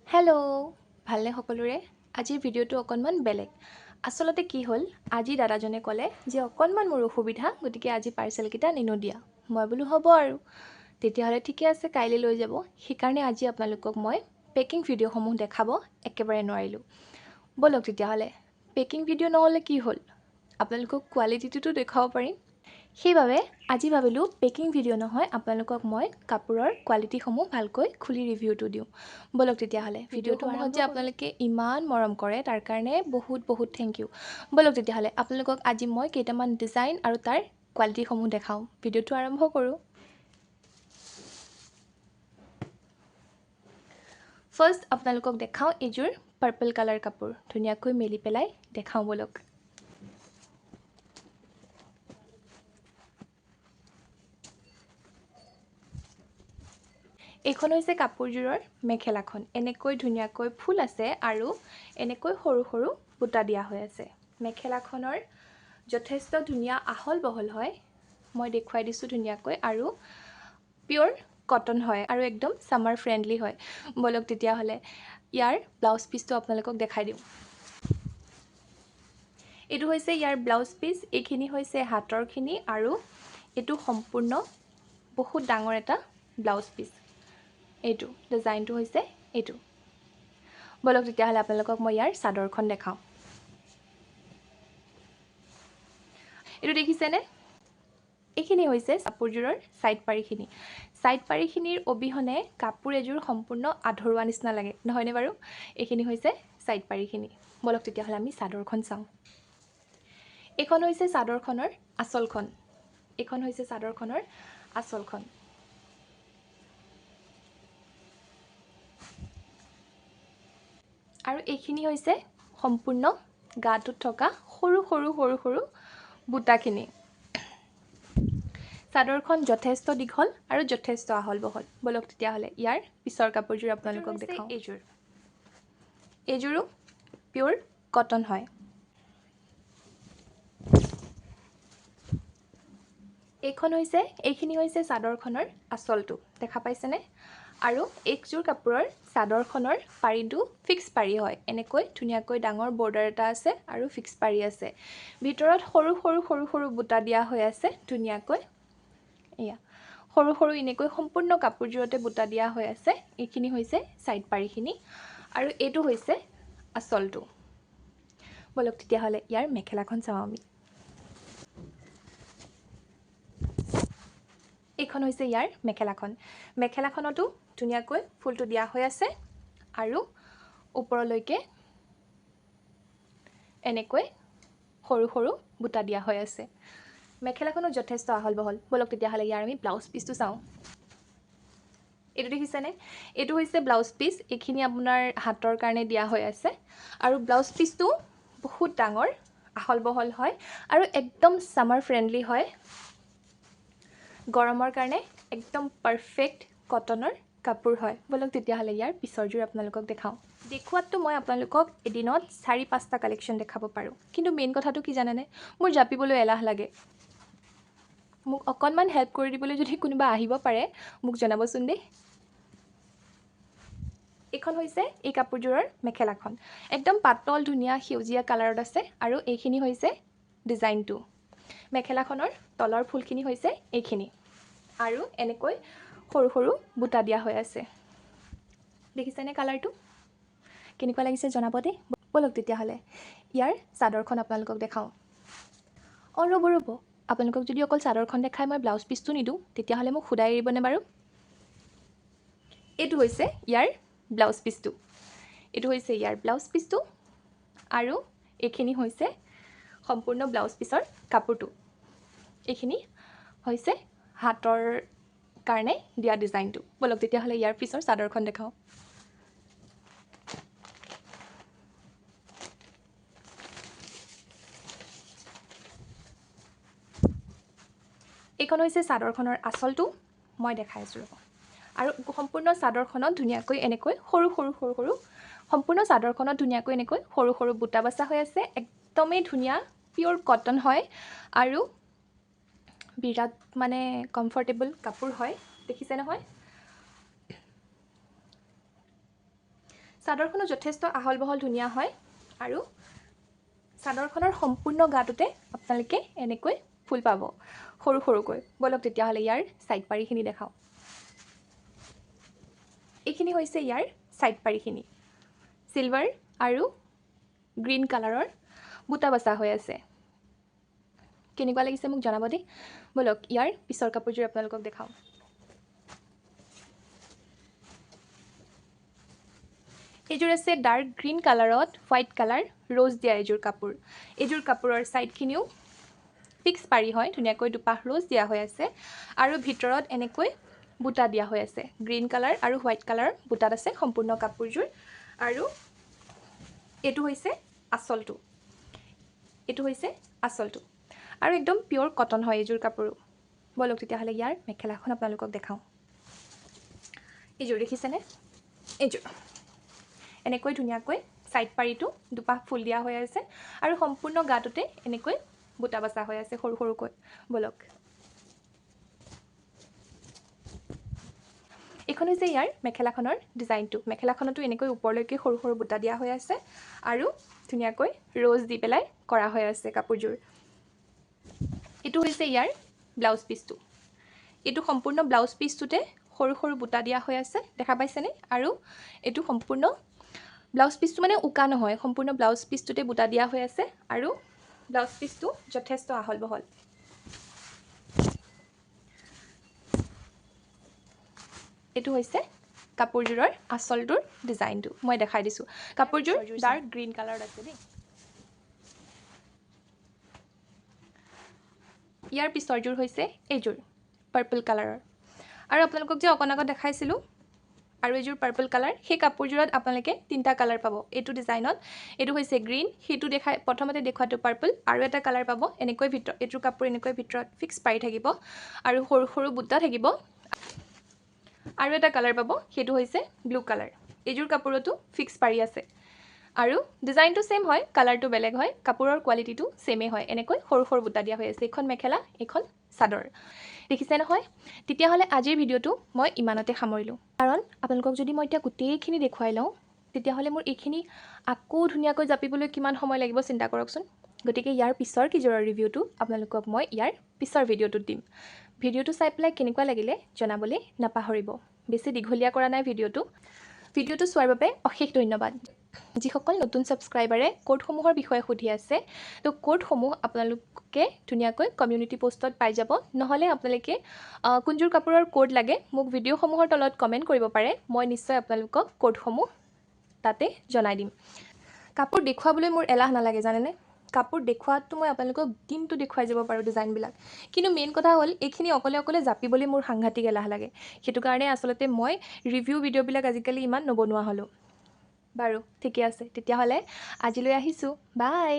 Hello' ভালনে সকলোৰে আজিৰ ভিডিঅ'টো অকণমান বেলেগ আচলতে কি হ'ল আজি দাদাজনে ক'লে যে অকণমান মোৰ অসুবিধা গতিকে আজি পাৰ্চেলকেইটা নিনো দিয়া মই বোলো হ'ব আৰু তেতিয়াহ'লে ঠিকে আছে কাইলৈ লৈ যাব সেইকাৰণে আজি আপোনালোকক মই পেকিং ভিডিঅ'সমূহ দেখাব একেবাৰে নোৱাৰিলোঁ ব'লক তেতিয়াহ'লে পেকিং ভিডিঅ' নহ'লে কি হ'ল আপোনালোকক কোৱালিটিটোতো দেখুৱাব পাৰিম সেইবাবে আজি ভাবিলোঁ পেকিং ভিডিঅ' নহয় আপোনালোকক মই কাপোৰৰ কোৱালিটিসমূহ ভালকৈ খুলি ৰিভিউটো দিওঁ ব'লক তেতিয়াহ'লে ভিডিঅ'সমূহত যে আপোনালোকে ইমান মৰম কৰে তাৰ কাৰণে বহুত থেংক ইউ ব'লক তেতিয়াহ'লে আপোনালোকক আজি মই কেইটামান ডিজাইন আৰু তাৰ কোৱালিটিসমূহ দেখাওঁ ভিডিঅ'টো আৰম্ভ কৰোঁ ফাৰ্ষ্ট আপোনালোকক দেখাওঁ এইযোৰ পাৰ্পল কালাৰ কাপোৰ ধুনীয়াকৈ মেলি পেলাই দেখাওঁ ব'লক এইখন হৈছে কাপোৰযোৰৰ মেখেলাখন এনেকৈ ধুনীয়াকৈ ফুল আছে আৰু এনেকৈ সৰু সৰু বুটা দিয়া হৈ আছে মেখেলাখনৰ যথেষ্ট ধুনীয়া আহল বহল হয় মই দেখুৱাই দিছোঁ ধুনীয়াকৈ আৰু পিয়ৰ কটন হয় আৰু একদম সামাৰ ফ্ৰেণ্ডলি হয় বলক তেতিয়াহ'লে ইয়াৰ ব্লাউজ পিচটো আপোনালোকক দেখাই দিওঁ এইটো হৈছে ইয়াৰ ব্লাউজ পিচ এইখিনি হৈছে হাতৰখিনি আৰু এইটো সম্পূৰ্ণ বহুত ডাঙৰ এটা ব্লাউজ পিচ এইটো ডিজাইনটো হৈছে এইটো বলক তেতিয়াহ'লে আপোনালোকক মই ইয়াৰ চাদৰখন দেখাওঁ এইটো দেখিছেনে এইখিনি হৈছে কাপোৰযোৰৰ সাইড পাৰিখিনিৰ অবিহনে কাপোৰ এযোৰ সম্পূৰ্ণ আধৰুৱা নিচিনা লাগে নহয়নে বাৰু এইখিনি হৈছে সাইড পাৰিখিনি বলক তেতিয়াহ'লে আমি চাদৰখন চাওঁ এইখন হৈছে চাদৰখনৰ আঁচলখন এইখন হৈছে চাদৰখনৰ আঁচলখন আৰু এইখিনি হৈছে সম্পূৰ্ণ গাটোত থকা সৰু সৰু বুটাখিনি চাদৰখন যথেষ্ট দীঘল আৰু যথেষ্ট আহল বহল বলক তেতিয়াহ'লে ইয়াৰ পিছৰ কাপোৰযোৰ আপোনালোকক দেখাওঁ এইযোৰো পিয়ৰ কটন হয় এইখিনি হৈছে চাদৰখনৰ আঁচলটো দেখা পাইছেনে আৰু এইযোৰ কাপোৰৰ চাদৰখনৰ পাৰিটো ফিক্স পাৰি হয় এনেকৈ ধুনীয়াকৈ ডাঙৰ বৰ্ডাৰ এটা আছে আৰু ফিক্স পাৰি আছে ভিতৰত সৰু বুটা দিয়া হৈ আছে ধুনীয়াকৈ এয়া সৰু এনেকৈ সম্পূৰ্ণ কাপোৰযোৰতে বুটা দিয়া হৈ আছে এইখিনি হৈছে সাইড পাৰিখিনি আৰু এইটো হৈছে আঁচলটো বলক তেতিয়াহ'লে ইয়াৰ মেখেলাখন চাওঁ আমি এইখন হৈছে ইয়াৰ মেখেলাখনতো ধুনীয়াকৈ ফুলটো দিয়া হৈ আছে আৰু ওপৰলৈকে এনেকৈ সৰু বুটা দিয়া হৈ আছে মেখেলাখনো যথেষ্ট আহল বহল বলক তেতিয়াহ'লে ইয়াৰ আমি ব্লাউজ পিচটো চাওঁ এইটো দেখিছেনে এইটো হৈছে ব্লাউজ পিচ এইখিনি আপোনাৰ হাতৰ কাৰণে দিয়া হৈ আছে আৰু ব্লাউজ পিচটো বহুত ডাঙৰ আহল বহল হয় আৰু একদম সামাৰ ফ্ৰেণ্ডলি হয় গৰমৰ কাৰণে একদম পাৰফেক্ট কটনৰ কাপোৰ হয় বলক তেতিয়াহ'লে ইয়াৰ পিছৰযোৰ আপোনালোকক দেখাওঁ দেখুৱাততো মই আপোনালোকক এদিনত 4-5টা কালেকশ্যন দেখাব পাৰোঁ কিন্তু মেইন কথাটো কি জানেনে মোৰ জাপিবলৈ এলাহ লাগে মোক অকণমান হেল্প কৰি দিবলৈ যদি কোনোবা আহিব পাৰে মোক জনাবচোন দেই এইখন হৈছে এই কাপোৰযোৰৰ মেখেলাখন একদম পাতল ধুনীয়া সেউজীয়া কালাৰত আছে আৰু এইখিনি হৈছে ডিজাইনটো মেখেলাখনৰ তলৰ ফুলখিনি হৈছে এইখিনি আৰু এনেকৈ সৰু বুটা দিয়া হৈ আছে দেখিছেনে কালাৰটো কেনেকুৱা লাগিছে জনাব দেই বলক তেতিয়াহ'লে ইয়াৰ চাদৰখন আপোনালোকক দেখাওঁ ৰ'ব আপোনালোকক যদি অকল চাদৰখন দেখাই মই ব্লাউজ পিচটো নিদিওঁ তেতিয়াহ'লে মোক খুদাই এৰিবনে বাৰু এইটো হৈছে ইয়াৰ ব্লাউজ পিচটো আৰু এইখিনি হৈছে সম্পূৰ্ণ ব্লাউজ পিচৰ কাপোৰটো এইখিনি হৈছে হাতৰ কাৰণে দিয়া ডিজাইনটো বলক তেতিয়াহ'লে ইয়াৰ পিছৰ চাদৰখন দেখাওঁ এইখন হৈছে চাদৰখনৰ আঁচলটো মই দেখাই আছোঁ আৰু সম্পূৰ্ণ চাদৰখনত ধুনীয়াকৈ এনেকৈ সৰু সম্পূৰ্ণ চাদৰখনত ধুনীয়াকৈ এনেকৈ সৰু বুটা বচা হৈ আছে একদমেই ধুনীয়া পিয়ৰ কটন হয় আৰু বিৰাট মানে কমফৰ্টেবল কাপোৰ হয় দেখিছে নহয় চাদৰখনো যথেষ্ট আহল বহল ধুনীয়া হয় আৰু চাদৰখনৰ সম্পূৰ্ণ গাটোতে আপোনালোকে এনেকৈ ফুল পাব সৰু সৰুকৈ। বলক তেতিয়াহ'লে ইয়াৰ ছাইড পাৰিখিনি দেখাওঁ। এইখিনি হৈছে ইয়াৰ ছাইড পাৰিখিনি। চিলভাৰ আৰু গ্ৰীণ কালাৰৰ বুটা বচা হৈ আছে। কেনেকুৱা লাগিছে মোক জনাব দেই। বলক ইয়াৰ পিছৰ কাপোৰযোৰ আপোনালোকক দেখাওঁ। এইযোৰ আছে ডাৰ্ক গ্ৰীণ কালাৰত হোৱাইট কালাৰ ৰ'জ দিয়া এইযোৰ কাপোৰ। এইযোৰ কাপোৰৰ ছাইডখিনিও ফিক্স পাৰি হয়, ধুনীয়াকৈ দুপাহ ৰ'জ দিয়া হৈ আছে আৰু ভিতৰত এনেকৈ বুটা দিয়া হৈ আছে। গ্ৰীণ কালাৰ আৰু হোৱাইট কালাৰৰ বুটাত আছে সম্পূৰ্ণ কাপোৰযোৰ। আৰু এইটো হৈছে আঁচলটো, এইটো হৈছে আঁচলটো আৰু একদম পিয়'ৰ কটন হয় এইযোৰ কাপোৰো। বলক তেতিয়াহ'লে ইয়াৰ মেখেলাখন আপোনালোকক দেখাওঁ। এইযোৰ দেখিছেনে? এইযোৰ এনেকৈ ধুনীয়াকৈ ছাইড পাৰিটো দুপাহ ফুল দিয়া হৈ আছে আৰু সম্পূৰ্ণ গাটোতে এনেকৈ বুটা বচা হৈ আছে সৰু সৰুকৈ। বলক এইখন হৈছে ইয়াৰ মেখেলাখনৰ ডিজাইনটো। মেখেলাখনতো এনেকৈ ওপৰলৈকে সৰু সৰু বুটা দিয়া হৈ আছে আৰু ধুনীয়াকৈ ৰ'জ দি পেলাই কৰা হৈ আছে কাপোৰযোৰ। এইটো হৈছে ইয়াৰ ব্লাউজ পিচটো। এইটো সম্পূৰ্ণ ব্লাউজ পিচটোতে সৰু সৰু বুটা দিয়া হৈ আছে, দেখা পাইছেনে? আৰু এইটো সম্পূৰ্ণ ব্লাউজ পিচটো মানে উকা নহয়, সম্পূৰ্ণ ব্লাউজ পিচটোতে বুটা দিয়া হৈ আছে আৰু ব্লাউজ পিচটো যথেষ্ট আহল বহল। এইটো হৈছে কাপোৰযোৰৰ আঁচলটোৰ ডিজাইনটো। মই দেখাই দিছোঁ। কাপোৰযোৰ ডাৰ্ক গ্ৰীণ কালাৰত আছে দেই। ইয়াৰ পিছৰযোৰ হৈছে এইযোৰ পাৰ্পল কালাৰৰ। আৰু আপোনালোকক যে অকণ আগত দেখাইছিলোঁ আৰু এইযোৰ পাৰ্পল কালাৰ, সেই কাপোৰযোৰত আপোনালোকে তিনিটা কালাৰ পাব এইটো ডিজাইনত। এইটো হৈছে গ্ৰীণ, সেইটো প্ৰথমতে দেখুৱাটো পাৰ্পল, আৰু এটা কালাৰ পাব এনেকৈ এইটোৰ কাপোৰ এনেকৈ ভিতৰত ফিক্স পাৰি থাকিব আৰু সৰু সৰু বুটা থাকিব। আৰু এটা কালাৰ পাব, সেইটো হৈছে ব্লু কালাৰ। এইযোৰ কাপোৰতো ফিক্স পাৰি আছে আৰু ডিজাইনটো ছেইম হয়, কালাৰটো বেলেগ হয়, কাপোৰৰ কোৱালিটিটো ছেইমেই হয়। এনেকৈ সৰু সৰু বুটা দিয়া হৈ আছে। এইখন মেখেলা, এইখন চাদৰ। দেখিছে নহয়? তেতিয়াহ'লে আজিৰ ভিডিঅ'টো মই ইমানতে সামৰিলোঁ। কাৰণ আপোনালোকক যদি মই এতিয়া গোটেইখিনি দেখুৱাই লওঁ তেতিয়াহ'লে মোৰ এইখিনি আকৌ ধুনীয়াকৈ জাপিবলৈ কিমান সময় লাগিব চিন্তা কৰকচোন। গতিকে ইয়াৰ পিছৰ কিযোৰৰ ৰিভিউটো আপোনালোকক মই ইয়াৰ পিছৰ ভিডিঅ'টোত দিম। ভিডিঅ'টো চাই পেলাই কেনেকুৱা লাগিলে জনাবলৈ নাপাহৰিব। বেছি দীঘলীয়া কৰা নাই ভিডিঅ'টো। ভিডিঅ'টো চোৱাৰ বাবে অশেষ ধন্যবাদ। যিসকল নতুন ছাবস্ক্ৰাইবাৰে কোডসমূহৰ বিষয়ে সুধি আছে, তো কোডসমূহ আপোনালোকে ধুনীয়াকৈ কমিউনিটি পোষ্টত পাই যাব। নহ'লে আপোনালোকে কোনযোৰ কাপোৰৰ কোড লাগে মোক ভিডিঅ'সমূহৰ তলত কমেণ্ট কৰিব পাৰে। মই নিশ্চয় আপোনালোকক কোডসমূহ তাতে জনাই দিম। কাপোৰ দেখুৱাবলৈ মোৰ এলাহ নালাগে জানেনে? কাপোৰ দেখুৱাততো মই আপোনালোকক দিনটো দেখুৱাই যাব পাৰোঁ ডিজাইনবিলাক। কিন্তু মেইন কথা হ'ল এইখিনি অকলে অকলে জাপিবলৈ মোৰ সাংঘাতিক এলাহ লাগে। সেইটো কাৰণে আচলতে মই ৰিভিউ ভিডিঅ'বিলাক আজিকালি ইমান নবনোৱা হ'লোঁ। বাৰু ঠিকে আছে, তেতিয়াহ'লে আজিলৈ আহিছোঁ। বাই।